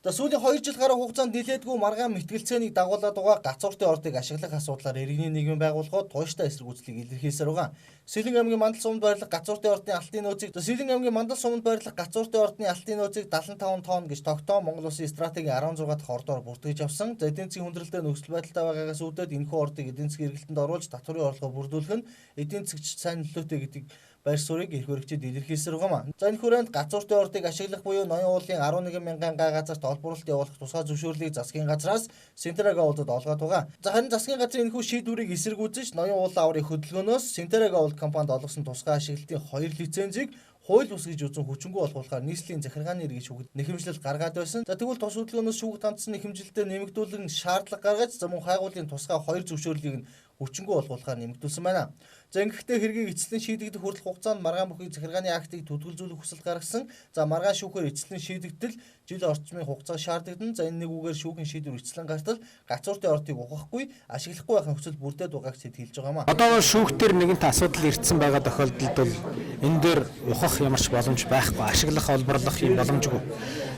За сүүлийн 2 жил гаруй хугацаанд нэлээдгүй маргаан мэтгэлцээнийг дагуулад байгаа газууртын ордыг ашиглах асуудлаар иргэний нийгмийн байгууллагууд тууштай эсэргүүцлийг илэрхийлсээр байгаа. Сэлэн аймгийн Мандал суманд байрлах газууртын ордны алтын нөөцийг Сэлэн аймгийн Мандал суманд байрлах газууртын ордны алтын нөөцийг 75 тонн гэж тогтоон Монгол Улсын стратегийн 16 дахь ордоор бүртгэж авсан. За эдийн засгийн хүндрэлтэй нөхцөл байдалтай байгаагаас үүдээд энэхүү ордыг эдийн засгийн эргэлтэнд оруулж татврын орлогоо бүрдүүлэх нь эдийн засгч сайн нөлөөтэй гэдэг байр суурийг эрх баригчид илэрхийлсээр байгаа юм. За энэ хүрээнд газууртын ордыг ашиглах буюу ноён уулын 11 мянган га газарт олборлолт явуулах тусгай зөвшөөрлийг засгийн газраас Синтерага уулд олгоод байгаа. За харин засгийн газрын энэхүү шийдвэрийг эсэргүүцэж ноён уулын аврын хөдөлгөөнөөс Синтерага уулд компанид олгосон тусгай ашиглалтын 2 лицензийг хууль бус гэж үзэн хүчингү олгуулахаар нийслэлийн захиргааны иргэн шүүхэд нэхэмжлэл гаргаад байсан. За тэгвэл тус хөдөлгөөнөөс шүүгт хандсан нэхэмжлэлтэд нэмэгдүүлэн шаардлага гаргаж за мөн хайгуулын тусгай 2 зөвшөөрлийг нь хүчингү олгуулахаар нэмэгдүүлсэн байна. За ингэхдээ хэргийг эцэслэн шийдэгдэх хүртэлх хугацаанд маргаан бүхий захиргааны актыг төдөлзүүлэх хүсэл гаргасан. За маргаан шүүхээр эцэслэн шийдэгдэл жил орчмын хугацаа шаардлагдан. За энэ нэг үгээр шүүхийн шийдвэр эцэслэн гартал газууртын ордыг ухахгүй, ашиглахгүй байх нөхцөл бүрдээд байгааг сэтгэлж байгаа юм. Одоо шүүхтэр нэгэнт асуудал ирсэн байгаа тохиолдолд бол энэ дээр ухах ямарч боломж байхгүй, ашиглах, олборлох юм боломжгүй.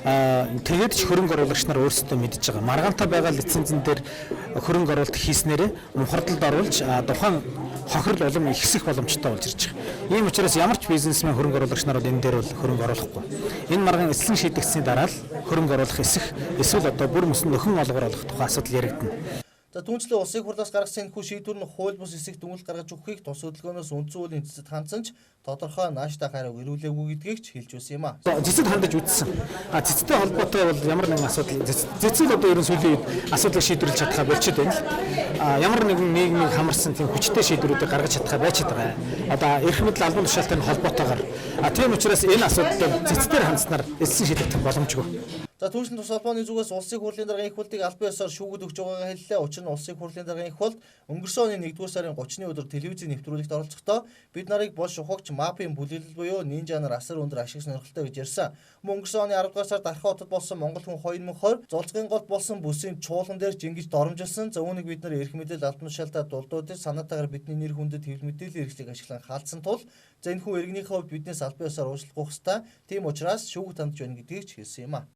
Тэгээд ч хөрөнгө оруулагч нар өөрсдөө мэдж байгаа. Маргаантай байгаа лицензэн дээр хөрөнгө оруулалт хийснээр мунхардалд оруулж тухайн хохирол улам ихсэх боломжтой болж ирж байгаа. Ийм учраас ямар ч бизнесмен хөрөнгө оруулагч нар бол энэ дээр бол хөрөнгө оруулахгүй. Энэ маргаан эслэн шийдэгдсэний дараа л хөрөнгө оруулах эсэх эсвэл одоо бүр мөсөн нөхөн олгор олох тухай асуудал яригдана. За түүнчлэн улсын хурлаас гаргасан энэхүү шийдвэр нь хууль бус эсэх дүгнэлт гаргаж өгөхийг тус хөдөлгөөнөөс үндсэн хуулийн цэцэд хандсан ч тодорхой нааштай хариу ирүүлээгүй гэдгийг ч хэлж байсан юм а. Цэцэд хандаж үзсэн. Цэцтэй холбоотой бол ямар нэгэн асуудал цэцэд одоо ерөн сүүлийн үед асуудлыг шийдвэрлэж чадхаа болчиход байна л. Ямар нэгэн нийгмийг хамарсан тийм хүчтэй шийдвэрүүдийг гаргаж чадхаа байчаад байгаа. Одоо эрх мэдэл албан тушаалтай холбоотойгоор тийм учраас энэ асуудлыг цэцдээр хандсанаар эссэн шийдэгдэх боломжгүй. За түүнчлэн тус холбооны зүгээс улсын хурлын даргын их болтыг албан ёсоор шүүгд өгч байгаагаа хэллээ. Учир нь улсын хурлын даргын их болт өнгөрсөн оны 1-р сарын 30-ны өдөр телевизийн нэвтрүүлэгт оролцохдоо бид нарыг бол шухагч мафийн бүлэглэл буюу нинжа нар асар өндөр ашиг сонирхолтой гэж ярьсан. Мөн өнгөрсөн оны 10-р сард Архи хотод болсон Монгол хүн 2020 зулцгийн голд болсон бүсийн чуулган дээр жингэж доромжилсан. За үүнийг бид нар эрх мэдэл албан тушаалтай дулдуудаж санаатаагаар бидний нэр хүндэд хэвлэл мэдээллийн хэрэгслийг ашиглан хаалцсан тул за энэхүү иргэнийхээ хувьд биднээс албан ёсоор уучлах хэрэгтэй. Тийм учраас шүүгт хандж байна гэдгийг ч хэлсэн юм а.